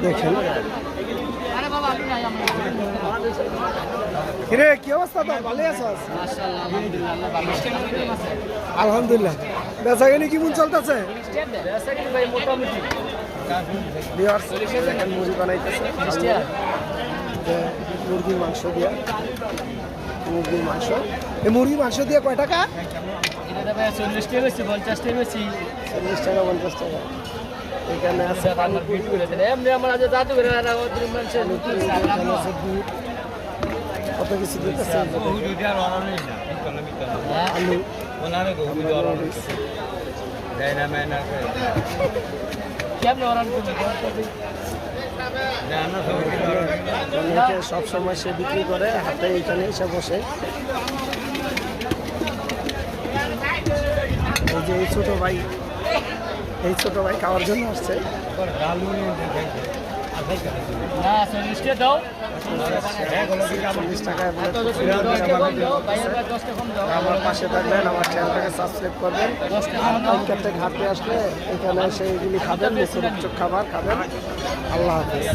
দেখেন কিরে কি অবস্থা তো ভালো আছিস? আলহামদুলিল্লাহ। বেচাকেনি কেমন চলতেছে? মুরগি বানাইতেছে মুরগির মাংস দিয়ে এই মুরগির মাংস দিয়ে কয় টাকা? 40 টাকা বেশি 50 টাকা বেশি 40 টাকা 50 টাকা। এখানে আছে এমনি আমার আজ জাদু করে কত কিছু দিতেছে আলু সব সময় সে বিক্রি করে হাতে এখানে এসে বসে। এই যে এই ছোট ভাই খাওয়ার জন্য আসছে। আমার পাশে থাকবেন, আমার চ্যানেলটাকে সাবস্ক্রাইব করবেন। ঘাটতে আসলে এখানে এসে এগুলি খাবেন, খাবার খাবেন। আল্লাহ হাফেজ।